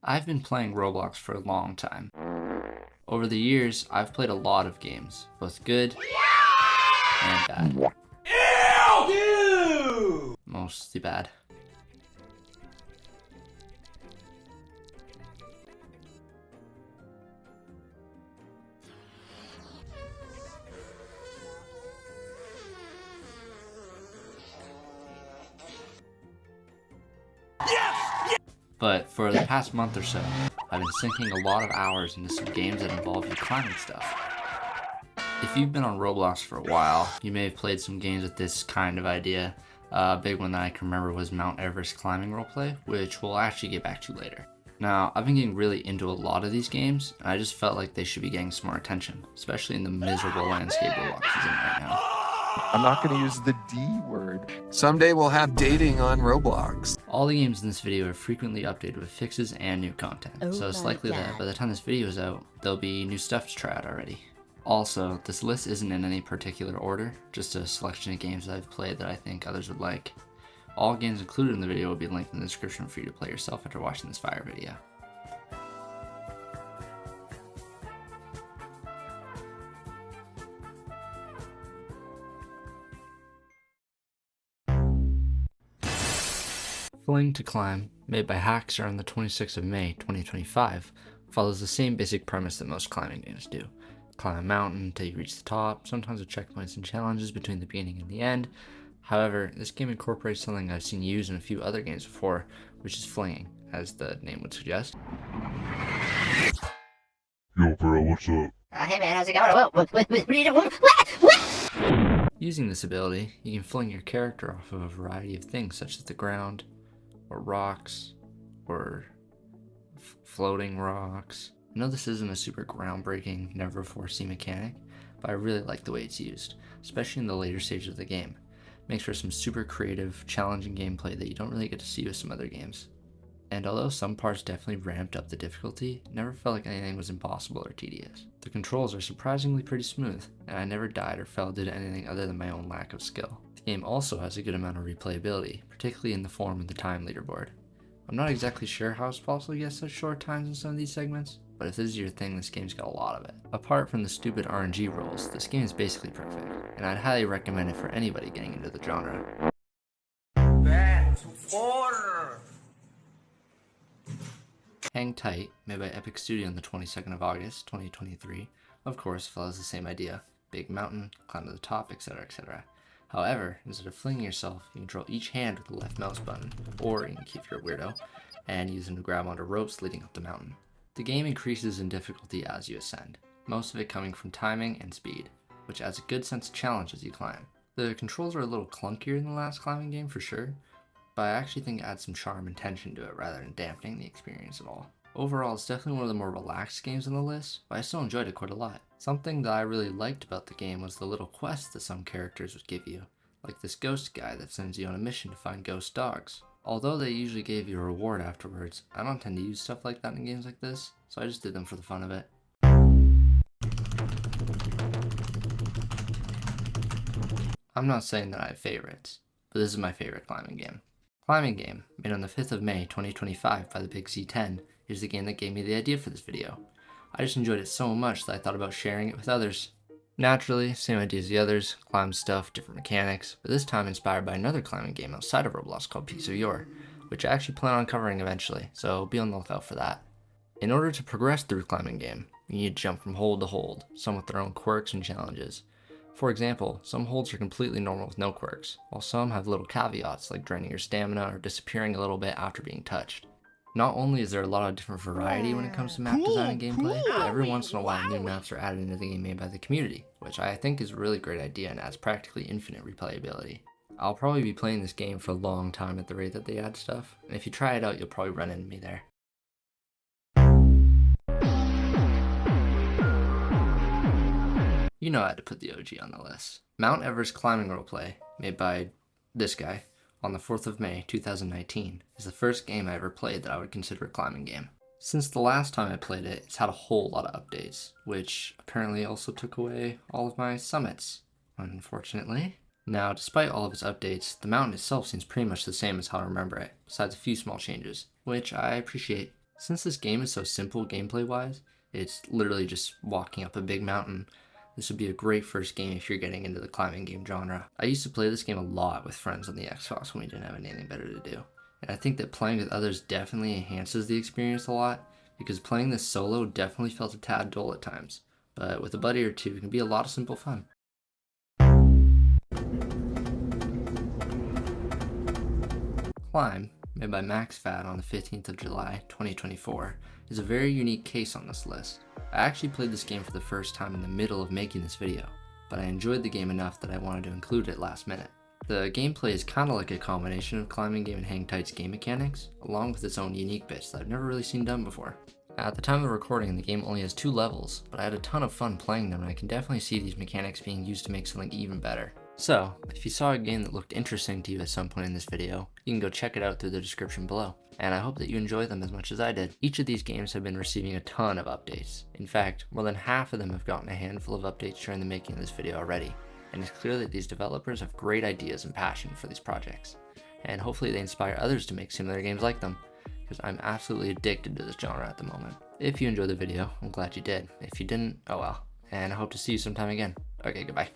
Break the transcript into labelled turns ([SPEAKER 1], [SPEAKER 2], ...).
[SPEAKER 1] I've been playing Roblox for a long time. Over the years, I've played a lot of games, both good and bad. Ew! Mostly bad. But for the past month or so, I've been sinking a lot of hours into some games that involve you climbing stuff. If you've been on Roblox for a while, you may have played some games with this kind of idea. A big one that I can remember was Mount Everest climbing roleplay, which we'll actually get back to later. Now, I've been getting really into a lot of these games, and I just felt like they should be getting some more attention, especially in the miserable landscape Roblox is in right now.
[SPEAKER 2] I'm not going to use the D word. Someday we'll have dating on Roblox.
[SPEAKER 1] All the games in this video are frequently updated with fixes and new content, so it's likely that by the time this video is out, there'll be new stuff to try out already. Also, this list isn't in any particular order, just a selection of games that I've played that I think others would like. All games included in the video will be linked in the description for you to play yourself after watching this fire video. Fling to Climb, made by Hackster on the 26th of May 2025, follows the same basic premise that most climbing games do. Climb a mountain until you reach the top, sometimes with checkpoints and challenges between the beginning and the end. However, this game incorporates something I've seen used in a few other games before, which is flinging, as the name would suggest.
[SPEAKER 3] Yo, bro, what's up?
[SPEAKER 4] Hey man, how's it going? What?
[SPEAKER 1] Using this ability, you can fling your character off of a variety of things such as the ground, or rocks, or floating rocks. I know this isn't a super groundbreaking, never before seen mechanic, but I really like the way it's used, especially in the later stages of the game. It makes for some super creative, challenging gameplay that you don't really get to see with some other games. And although some parts definitely ramped up the difficulty, it never felt like anything was impossible or tedious. The controls are surprisingly pretty smooth, and I never died or fell due to anything other than my own lack of skill. The game also has a good amount of replayability, particularly in the form of the time leaderboard. I'm not exactly sure how it's possible to get such short times in some of these segments, but if this is your thing, this game's got a lot of it. Apart from the stupid RNG rules, this game is basically perfect, and I'd highly recommend it for anybody getting into the genre. Hang Tight, made by Epic Studio on the 22nd of August 2023, of course follows the same idea. Big mountain, climb to the top, etc, etc. However, instead of flinging yourself, you control each hand with the left mouse button, or you can keep your weirdo, and use them to grab onto ropes leading up the mountain. The game increases in difficulty as you ascend, most of it coming from timing and speed, which adds a good sense of challenge as you climb. The controls are a little clunkier than the last climbing game for sure, but I actually think it adds some charm and tension to it rather than dampening the experience at all. Overall, it's definitely one of the more relaxed games on the list, but I still enjoyed it quite a lot. Something that I really liked about the game was the little quests that some characters would give you, like this ghost guy that sends you on a mission to find ghost dogs. Although they usually gave you a reward afterwards, I don't tend to use stuff like that in games like this, so I just did them for the fun of it. I'm not saying that I have favorites, but this is my favorite climbing game. Climbing Game, made on the 5th of May 2025 by the Big Z10, is the game that gave me the idea for this video. I just enjoyed it so much that I thought about sharing it with others. Naturally, same idea as the others, climb stuff, different mechanics, but this time inspired by another climbing game outside of Roblox called Piece of Yore, which I actually plan on covering eventually, so be on the lookout for that. In order to progress through Climbing Game, you need to jump from hold to hold, some with their own quirks and challenges. For example, some holds are completely normal with no quirks, while some have little caveats like draining your stamina or disappearing a little bit after being touched. Not only is there a lot of different variety when it comes to map design and gameplay, but every once in a while new maps are added into the game made by the community, which I think is a really great idea and adds practically infinite replayability. I'll probably be playing this game for a long time at the rate that they add stuff, and if you try it out you'll probably run into me there. You know I had to put the OG on the list. Mount Everest climbing roleplay, made by this guy, on the 4th of May 2019, is the first game I ever played that I would consider a climbing game. Since the last time I played it, it's had a whole lot of updates, which apparently also took away all of my summits, unfortunately. Now, despite all of its updates, the mountain itself seems pretty much the same as how I remember it, besides a few small changes, which I appreciate. Since this game is so simple gameplay wise, it's literally just walking up a big mountain, this would be a great first game if you're getting into the climbing game genre. I used to play this game a lot with friends on the Xbox when we didn't have anything better to do. And I think that playing with others definitely enhances the experience a lot, because playing this solo definitely felt a tad dull at times. But with a buddy or two, it can be a lot of simple fun. Climb, made by MaxFat on the 15th of July, 2024, is a very unique case on this list. I actually played this game for the first time in the middle of making this video, but I enjoyed the game enough that I wanted to include it last minute. The gameplay is kinda like a combination of climbing game and hang tight's game mechanics, along with its own unique bits that I've never really seen done before. At the time of recording, the game only has 2 levels, but I had a ton of fun playing them and I can definitely see these mechanics being used to make something even better. So, if you saw a game that looked interesting to you at some point in this video, you can go check it out through the description below. And I hope that you enjoy them as much as I did. Each of these games have been receiving a ton of updates. In fact, more than half of them have gotten a handful of updates during the making of this video already. And it's clear that these developers have great ideas and passion for these projects. And hopefully they inspire others to make similar games like them, because I'm absolutely addicted to this genre at the moment. If you enjoyed the video, I'm glad you did. If you didn't, oh well. And I hope to see you sometime again. Okay, goodbye.